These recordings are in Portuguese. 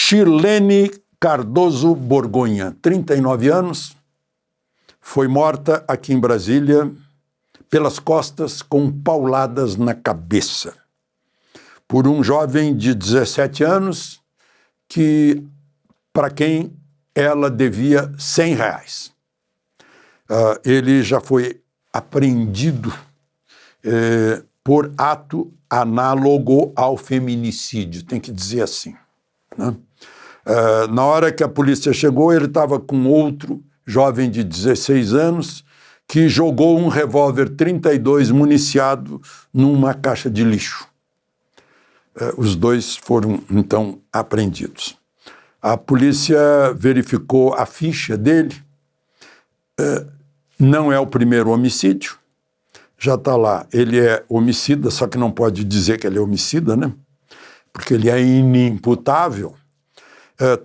Shirlene Cardoso Borgonha, 39 anos, foi morta aqui em Brasília pelas costas com pauladas na cabeça por um jovem de 17 anos para quem ela devia R$100. Ele já foi apreendido por ato análogo ao feminicídio, tem que dizer assim, né? Na hora que a polícia chegou, ele estava com outro jovem de 16 anos que jogou um revólver 32 municiado numa caixa de lixo. Os dois foram, então, apreendidos. A polícia verificou a ficha dele. Não é o primeiro homicídio. Já está lá, ele é homicida, só que não pode dizer que ele é homicida, né? Porque ele é inimputável.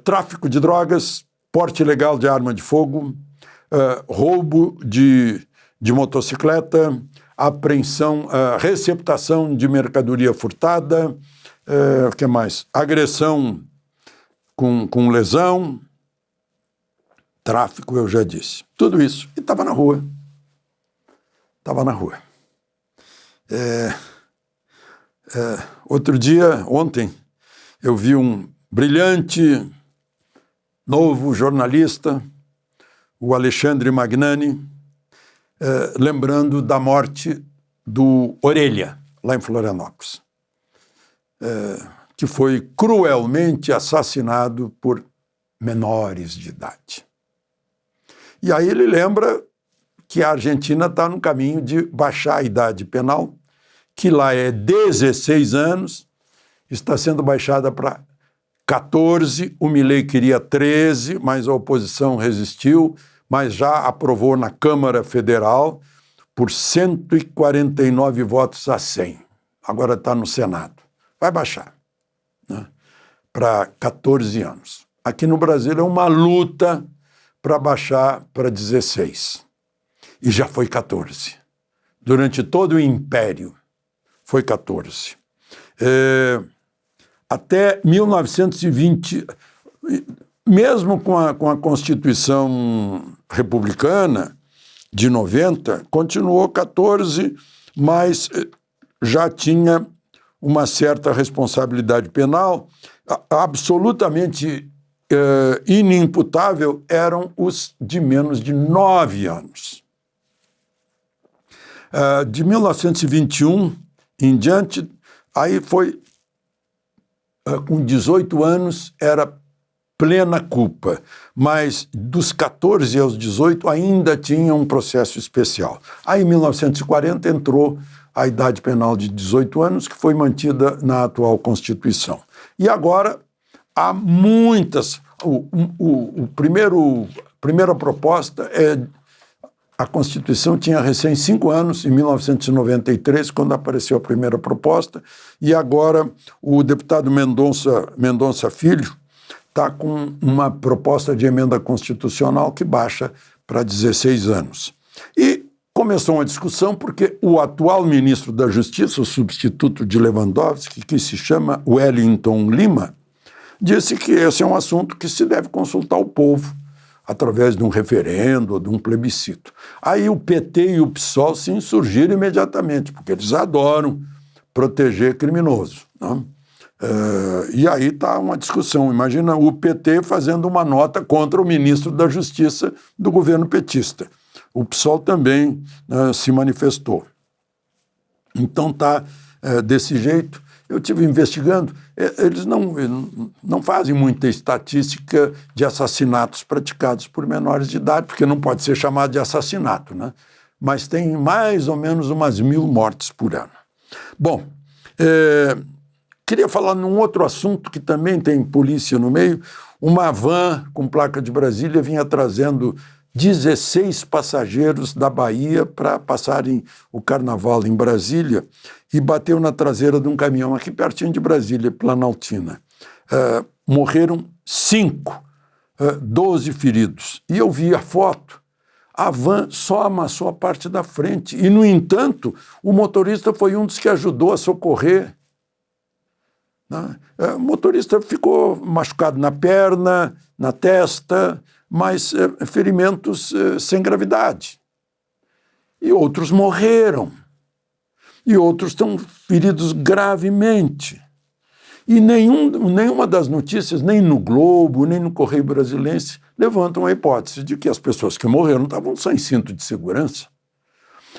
Tráfico de drogas, porte ilegal de arma de fogo, roubo de motocicleta, apreensão, receptação de mercadoria furtada, o que mais? Agressão com lesão, tráfico, eu já disse. Tudo isso. E estava na rua. Estava na rua. Outro dia, ontem, eu vi um brilhante novo jornalista, o Alexandre Magnani, lembrando da morte do Orelha, lá em Florianópolis, que foi cruelmente assassinado por menores de idade. E aí ele lembra que a Argentina está no caminho de baixar a idade penal, que lá é 16 anos, está sendo baixada para 14, o Milei queria 13, mas a oposição resistiu, mas já aprovou na Câmara Federal por 149 votos a 100. Agora está no Senado. Vai baixar, né, para 14 anos. Aqui no Brasil é uma luta para baixar para 16. E já foi 14. Durante todo o Império foi 14. Até 1920, mesmo com a Constituição Republicana de 90, continuou 14, mas já tinha uma certa responsabilidade penal. Absolutamente inimputável eram os de menos de 9 anos. De 1921 em diante, aí foi, com 18 anos, era plena culpa, mas dos 14 aos 18 ainda tinha um processo especial. Aí, em 1940, entrou a idade penal de 18 anos, que foi mantida na atual Constituição. E agora há muitas... primeira proposta é... A Constituição tinha recém 5 anos, em 1993, quando apareceu a primeira proposta, e agora o deputado Mendonça Filho está com uma proposta de emenda constitucional que baixa para 16 anos. E começou uma discussão porque o atual ministro da Justiça, o substituto de Lewandowski, que se chama Wellington Lima, disse que esse é um assunto que se deve consultar o povo, através de um referendo ou de um plebiscito. Aí o PT e o PSOL se insurgiram imediatamente, porque eles adoram proteger criminoso, né? E aí está uma discussão. Imagina o PT fazendo uma nota contra o ministro da Justiça do governo petista. O PSOL também se manifestou. Então está desse jeito. Eu estive investigando, eles não fazem muita estatística de assassinatos praticados por menores de idade, porque não pode ser chamado de assassinato, né? Mas tem mais ou menos umas 1.000 mortes por ano. Bom, queria falar num outro assunto que também tem polícia no meio. Uma van com placa de Brasília vinha trazendo 16 passageiros da Bahia para passarem o carnaval em Brasília e bateu na traseira de um caminhão aqui pertinho de Brasília, Planaltina. Morreram 5, 12 feridos. E eu vi a foto. A van só amassou a parte da frente. E, no entanto, o motorista foi um dos que ajudou a socorrer. né? O motorista ficou machucado na perna, na testa, mas ferimentos sem gravidade. E outros morreram. E outros estão feridos gravemente. E nenhuma das notícias, nem no Globo, nem no Correio Brasiliense, levantam a hipótese de que as pessoas que morreram estavam sem cinto de segurança.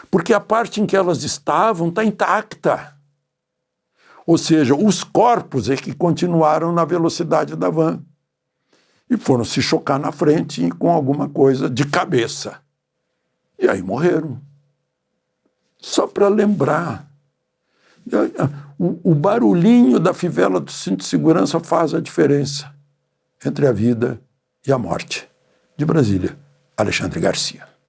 Porque a parte em que elas estavam está intacta. Ou seja, os corpos é que continuaram na velocidade da van e foram se chocar na frente com alguma coisa de cabeça. E aí morreram. Só para lembrar. O barulhinho da fivela do cinto de segurança faz a diferença entre a vida e a morte. De Brasília, Alexandre Garcia.